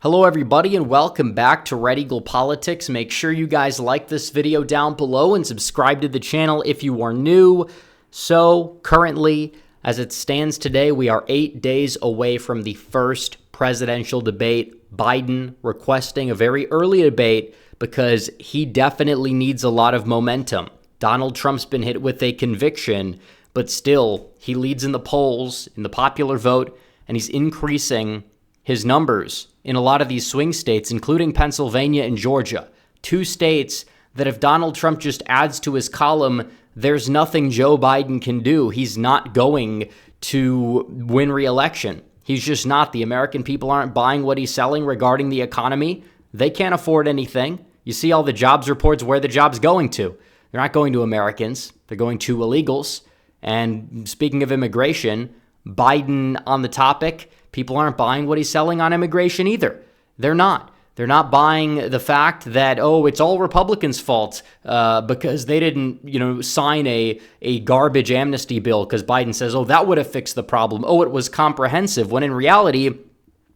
Hello everybody and welcome back to Red Eagle Politics. Make sure you guys like this video down below and subscribe to the channel if you are new. So currently, as it stands today, we are 8 days away from the first presidential debate. Biden requesting a very early debate because he definitely needs a lot of momentum. Donald Trump's been hit with a conviction, but still he leads in the polls, in the popular vote, and he's increasing his numbers in a lot of these swing states, including Pennsylvania and Georgia, two states that if Donald Trump just adds to his column, there's nothing Joe Biden can do. He's not going to win re-election. He's just not. The American people aren't buying what he's selling regarding the economy. They can't afford anything. You see all the jobs reports, where the job's going to. They're not going to Americans. They're going to illegals. And speaking of immigration, Biden on the topic, people aren't buying what he's selling on immigration either. They're not. They're not buying the fact that, it's all Republicans' fault because they didn't, sign a garbage amnesty bill because Biden says, that would have fixed the problem. It was comprehensive. When in reality,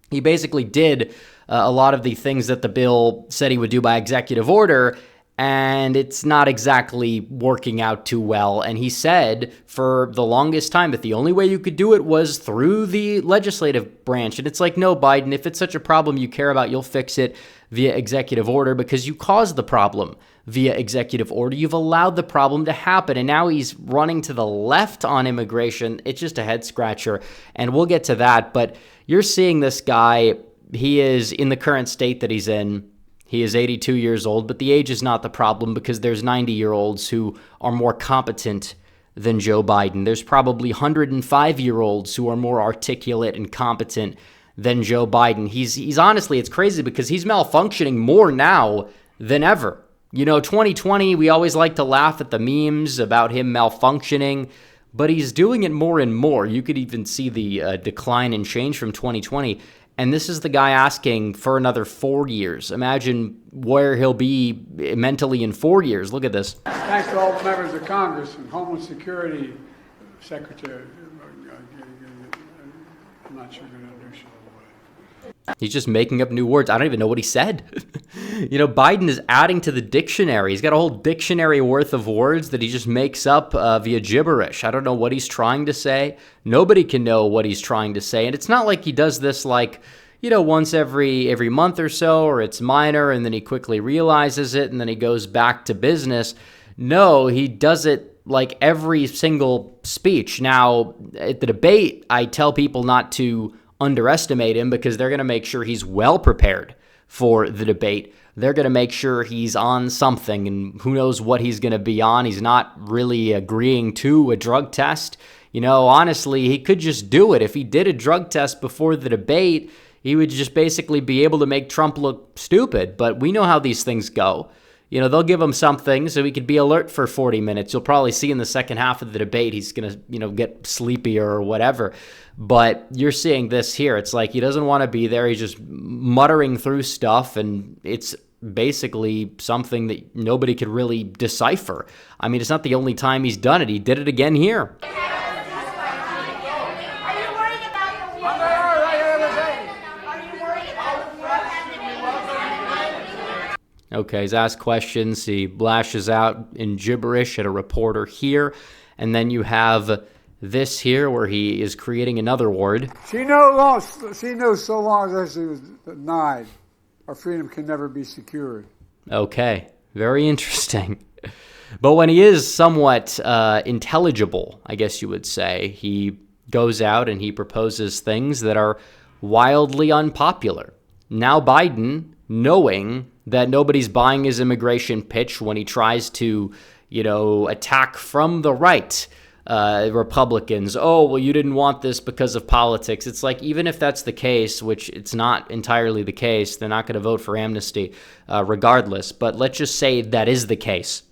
he basically did a lot of the things that the bill said he would do by executive order, and it's not exactly working out too well. And he said for the longest time that the only way you could do it was through the legislative branch. And it's like, no, Biden, if it's such a problem you care about, you'll fix it via executive order because you caused the problem via executive order. You've allowed the problem to happen. And now he's running to the left on immigration. It's just a head scratcher. And we'll get to that. But you're seeing this guy. He is in the current state that he's in. He is 82 years old, but the age is not the problem because there's 90-year-olds who are more competent than Joe Biden. There's probably 105-year-olds who are more articulate and competent than Joe Biden. He's honestly, it's crazy because he's malfunctioning more now than ever. 2020, we always like to laugh at the memes about him malfunctioning, but he's doing it more and more. You could even see the decline in change from 2020. And this is the guy asking for another 4 years. Imagine where he'll be mentally in 4 years. Look at this. Thanks to all members of Congress and Homeland Security Secretary. I'm not sure you're going to do so. He's just making up new words. I don't even know what he said. Biden is adding to the dictionary. He's got a whole dictionary worth of words that he just makes up via gibberish. I don't know what he's trying to say. Nobody can know what he's trying to say. And it's not like he does this once every month or so, or it's minor and then he quickly realizes it and then he goes back to business. No, he does it like every single speech. Now, at the debate, I tell people not to underestimate him because they're going to make sure he's well prepared for the debate. They're going to make sure he's on something, and who knows what he's going to be on. He's not really agreeing to a drug test. Honestly, he could just do it. If he did a drug test before the debate, he would just basically be able to make Trump look stupid. But we know how these things go. They'll give him something so he could be alert for 40 minutes. You'll probably see in the second half of the debate he's going to, get sleepier or whatever. But you're seeing this here. It's like he doesn't want to be there. He's just muttering through stuff, and it's basically something that nobody could really decipher. I mean, it's not the only time he's done it. He did it again here. Okay, he's asked questions. He lashes out in gibberish at a reporter here. And then you have this here where he is creating another word. She knows so long as she was denied, our freedom can never be secured. Okay, very interesting. But when he is somewhat intelligible, I guess you would say, he goes out and he proposes things that are wildly unpopular. Now Biden, knowing that nobody's buying his immigration pitch when he tries to, attack from the right, Republicans. You didn't want this because of politics. It's like, even if that's the case, which it's not entirely the case, they're not going to vote for amnesty regardless. But let's just say that is the case.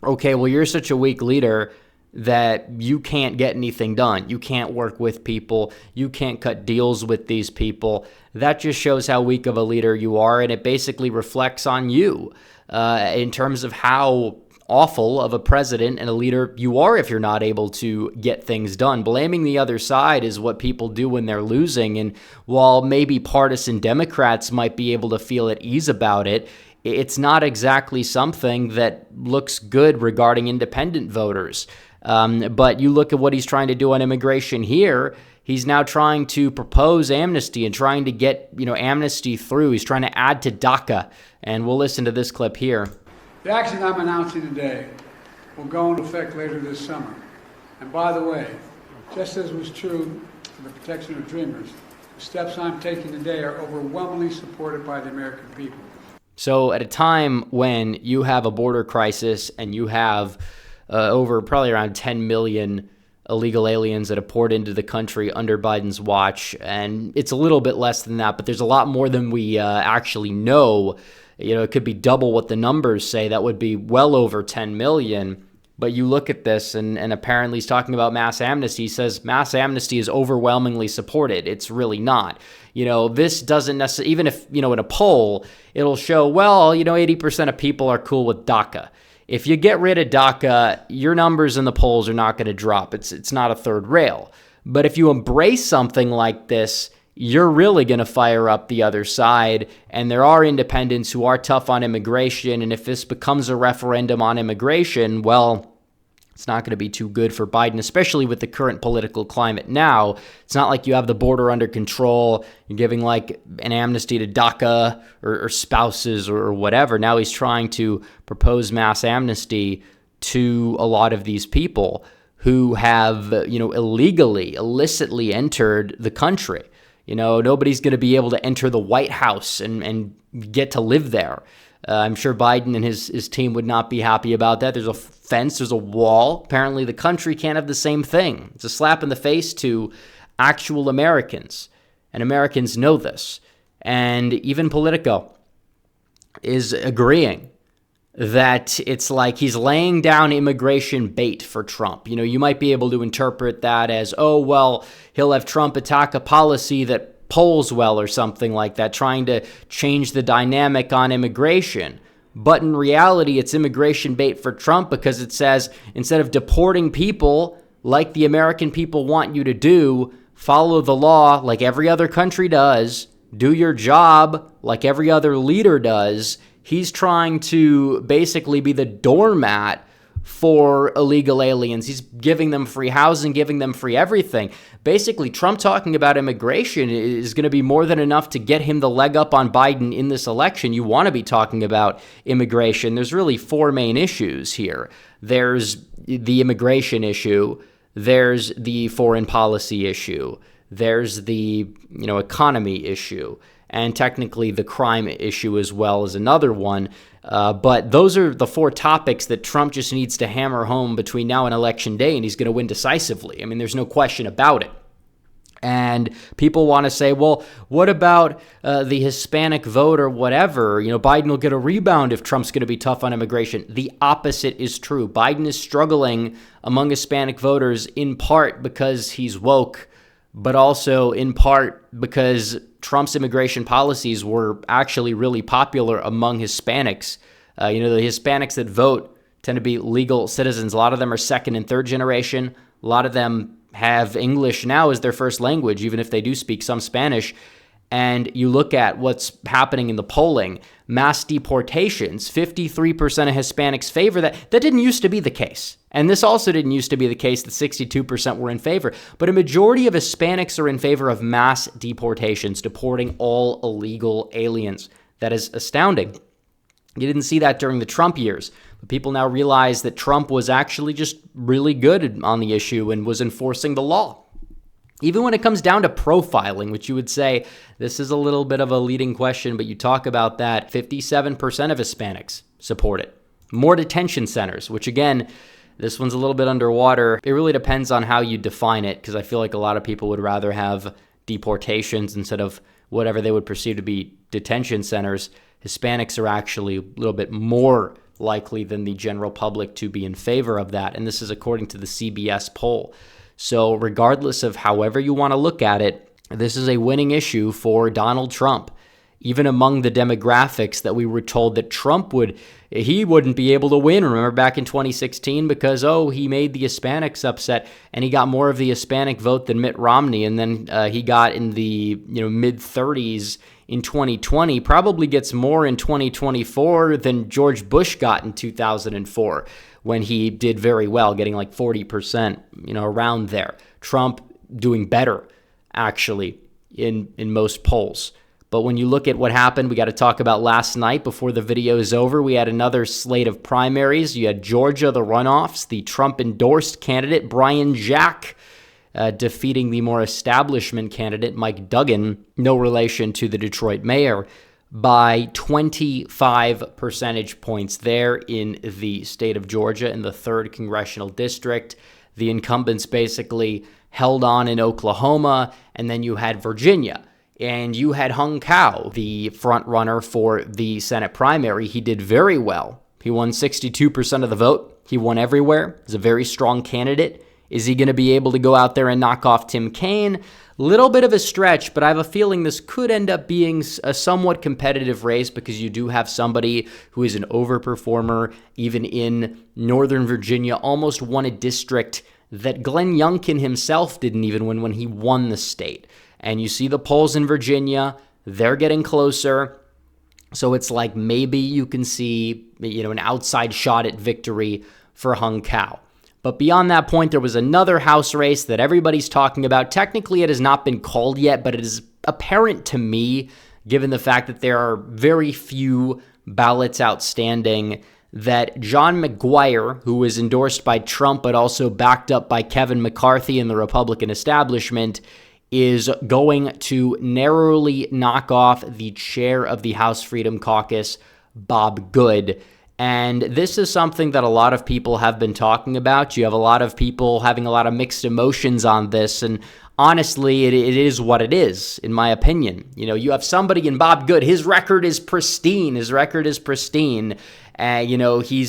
Okay, well, you're such a weak leader that you can't get anything done. You can't work with people. You can't cut deals with these people. That just shows how weak of a leader you are, and it basically reflects on you in terms of how awful of a president and a leader you are if you're not able to get things done. Blaming the other side is what people do when they're losing. And while maybe partisan Democrats might be able to feel at ease about it, it's not exactly something that looks good regarding independent voters. But you look at what he's trying to do on immigration here. He's now trying to propose amnesty and trying to get, amnesty through. He's trying to add to DACA. And we'll listen to this clip here. The action I'm announcing today will go into effect later this summer. And by the way, just as was true for the protection of dreamers, the steps I'm taking today are overwhelmingly supported by the American people. So at a time when you have a border crisis and you have over probably around 10 million illegal aliens that have poured into the country under Biden's watch, and it's a little bit less than that, but there's a lot more than we actually know. It could be double what the numbers say. That would be well over 10 million. But you look at this, and apparently he's talking about mass amnesty. He says mass amnesty is overwhelmingly supported. It's really not. This doesn't necessarily, even if, in a poll, it'll show, 80% of people are cool with DACA. If you get rid of DACA, your numbers in the polls are not going to drop. It's not a third rail. But if you embrace something like this, you're really going to fire up the other side. And there are independents who are tough on immigration. And if this becomes a referendum on immigration, it's not going to be too good for Biden, especially with the current political climate now. It's not like you have the border under control. You're giving like an amnesty to DACA or spouses or whatever. Now he's trying to propose mass amnesty to a lot of these people who have, illicitly entered the country. Nobody's going to be able to enter the White House and get to live there. I'm sure Biden and his team would not be happy about that. There's a fence, there's a wall. Apparently the country can't have the same thing. It's a slap in the face to actual Americans, and Americans know this. And even Politico is agreeing that it's like he's laying down immigration bait for Trump. You might be able to interpret that as, he'll have Trump attack a policy that polls well or something like that, trying to change the dynamic on immigration. But in reality, it's immigration bait for Trump because it says instead of deporting people like the American people want you to do, follow the law like every other country does, do your job like every other leader does. He's trying to basically be the doormat for illegal aliens. He's giving them free housing, giving them free everything. Basically, Trump talking about immigration is going to be more than enough to get him the leg up on Biden in this election. You want to be talking about immigration. There's really four main issues here. There's the immigration issue. There's the foreign policy issue. There's the, economy issue. And technically the crime issue as well is another one. But those are the four topics that Trump just needs to hammer home between now and Election Day, and he's going to win decisively. I mean, there's no question about it. And people want to say, what about the Hispanic vote or whatever? Biden will get a rebound if Trump's going to be tough on immigration. The opposite is true. Biden is struggling among Hispanic voters in part because he's woke, but also in part because Trump's immigration policies were actually really popular among Hispanics. The Hispanics that vote tend to be legal citizens. A lot of them are second and third generation. A lot of them have English now as their first language, even if they do speak some Spanish. And you look at what's happening in the polling, mass deportations, 53% of Hispanics favor that. That didn't used to be the case. And this also didn't used to be the case that 62% were in favor. But a majority of Hispanics are in favor of mass deportations, deporting all illegal aliens. That is astounding. You didn't see that during the Trump years. But people now realize that Trump was actually just really good on the issue and was enforcing the law. Even when it comes down to profiling, which you would say, this is a little bit of a leading question, but you talk about that, 57% of Hispanics support it. More detention centers, which again, this one's a little bit underwater. It really depends on how you define it, because I feel like a lot of people would rather have deportations instead of whatever they would perceive to be detention centers. Hispanics are actually a little bit more likely than the general public to be in favor of that, and this is according to the CBS poll. So regardless of however you want to look at it, this is a winning issue for Donald Trump. even among the demographics that we were told that he wouldn't be able to win. Remember back in 2016 because, he made the Hispanics upset and he got more of the Hispanic vote than Mitt Romney. And then he got in the mid-30s in 2020, probably gets more in 2024 than George Bush got in 2004 when he did very well, getting like 40%, around there. Trump doing better, actually, in most polls. But when you look at what happened, we got to talk about last night before the video is over. We had another slate of primaries. You had Georgia, the runoffs, the Trump-endorsed candidate, Brian Jack, defeating the more establishment candidate, Mike Duggan, no relation to the Detroit mayor, by 25 percentage points there in the state of Georgia in the 3rd congressional district. The incumbents basically held on in Oklahoma, and then you had Virginia. And you had Hung Cao, the front runner for the Senate primary. He did very well. He won 62% of the vote. He won everywhere. He's a very strong candidate. Is he going to be able to go out there and knock off Tim Kaine? Little bit of a stretch, but I have a feeling this could end up being a somewhat competitive race because you do have somebody who is an overperformer, even in Northern Virginia, almost won a district that Glenn Youngkin himself didn't even win when he won the state. And you see the polls in Virginia, they're getting closer. So it's like maybe you can see, an outside shot at victory for Hung Cao. But beyond that point, there was another House race that everybody's talking about. Technically, it has not been called yet, but it is apparent to me, given the fact that there are very few ballots outstanding, that John McGuire, who was endorsed by Trump but also backed up by Kevin McCarthy and the Republican establishment, is going to narrowly knock off the chair of the House Freedom Caucus, Bob Good. And this is something that a lot of people have been talking about. You have a lot of people having a lot of mixed emotions on this. And honestly, it is what it is, in my opinion. You have somebody in Bob Good. His record is pristine. He's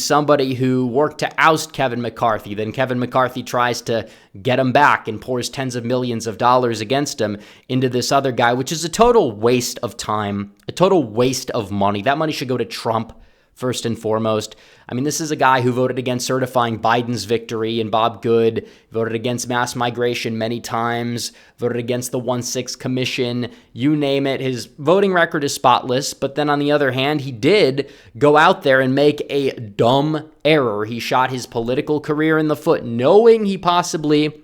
somebody who worked to oust Kevin McCarthy. Then Kevin McCarthy tries to get him back and pours tens of millions of dollars against him into this other guy, which is a total waste of time, a total waste of money. That money should go to Trump, first and foremost. I mean, this is a guy who voted against certifying Biden's victory, and Bob Good voted against mass migration many times, voted against the 1-6 Commission, you name it. His voting record is spotless, but then on the other hand, he did go out there and make a dumb error. He shot his political career in the foot, knowing he possibly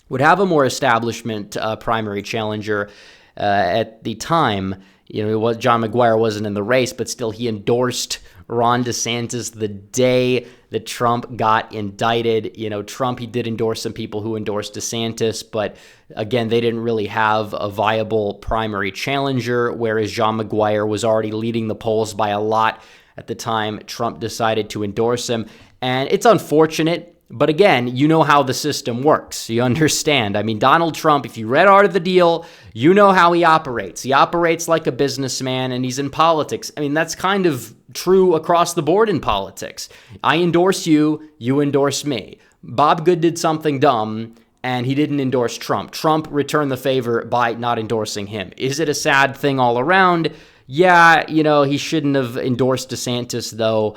would have a more establishment primary challenger at the time. John McGuire wasn't in the race, but still he endorsed Ron DeSantis the day that Trump got indicted. Trump, he did endorse some people who endorsed DeSantis, but again, they didn't really have a viable primary challenger, whereas John McGuire was already leading the polls by a lot at the time Trump decided to endorse him. And it's unfortunate. But again, you know how the system works. You understand. I mean, Donald Trump, if you read Art of the Deal, you know how he operates. He operates like a businessman, and he's in politics. I mean, that's kind of true across the board in politics. I endorse you, you endorse me. Bob Good did something dumb, and he didn't endorse Trump. Trump returned the favor by not endorsing him. Is it a sad thing all around? Yeah, he shouldn't have endorsed DeSantis, though.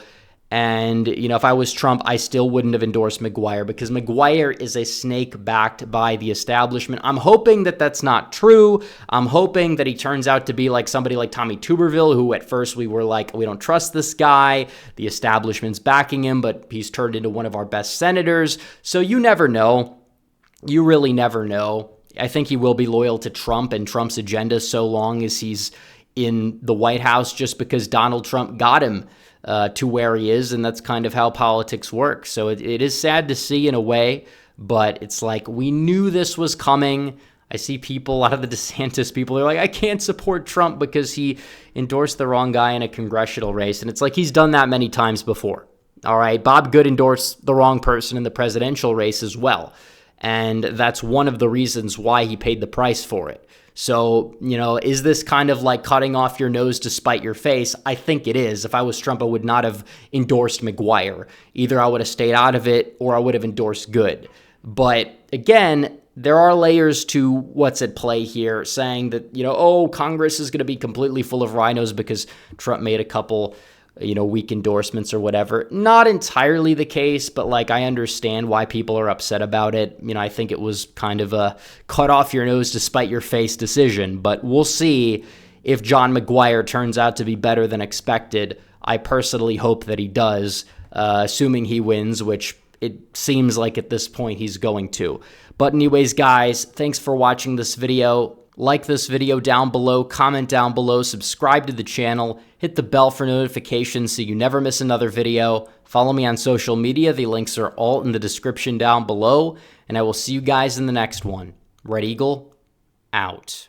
And, if I was Trump, I still wouldn't have endorsed McGuire because McGuire is a snake backed by the establishment. I'm hoping that that's not true. I'm hoping that he turns out to be like somebody like Tommy Tuberville, who at first we were like, we don't trust this guy. The establishment's backing him, but he's turned into one of our best senators. So you never know. You really never know. I think he will be loyal to Trump and Trump's agenda so long as he's in the White House, just because Donald Trump got him to where he is, and that's kind of how politics works. So it is sad to see in a way, but it's like we knew this was coming. I see people, a lot of the DeSantis people, they're like, I can't support Trump because he endorsed the wrong guy in a congressional race. And it's like he's done that many times before. All right, Bob Good endorsed the wrong person in the presidential race as well. And that's one of the reasons why he paid the price for it. So, is this kind of like cutting off your nose to spite your face? I think it is. If I was Trump, I would not have endorsed McGuire. Either I would have stayed out of it or I would have endorsed Good. But again, there are layers to what's at play here, saying that, oh, Congress is going to be completely full of rhinos because Trump made a couple, weak endorsements or whatever. Not entirely the case, but I understand why people are upset about it. I think it was kind of a cut off your nose to spite your face decision, but we'll see if John McGuire turns out to be better than expected. I personally hope that he does, assuming he wins, which it seems like at this point he's going to. But anyways, guys, thanks for watching this video. Like this video down below, comment down below, subscribe to the channel, hit the bell for notifications so you never miss another video. Follow me on social media. The links are all in the description down below. And I will see you guys in the next one. Red Eagle, out.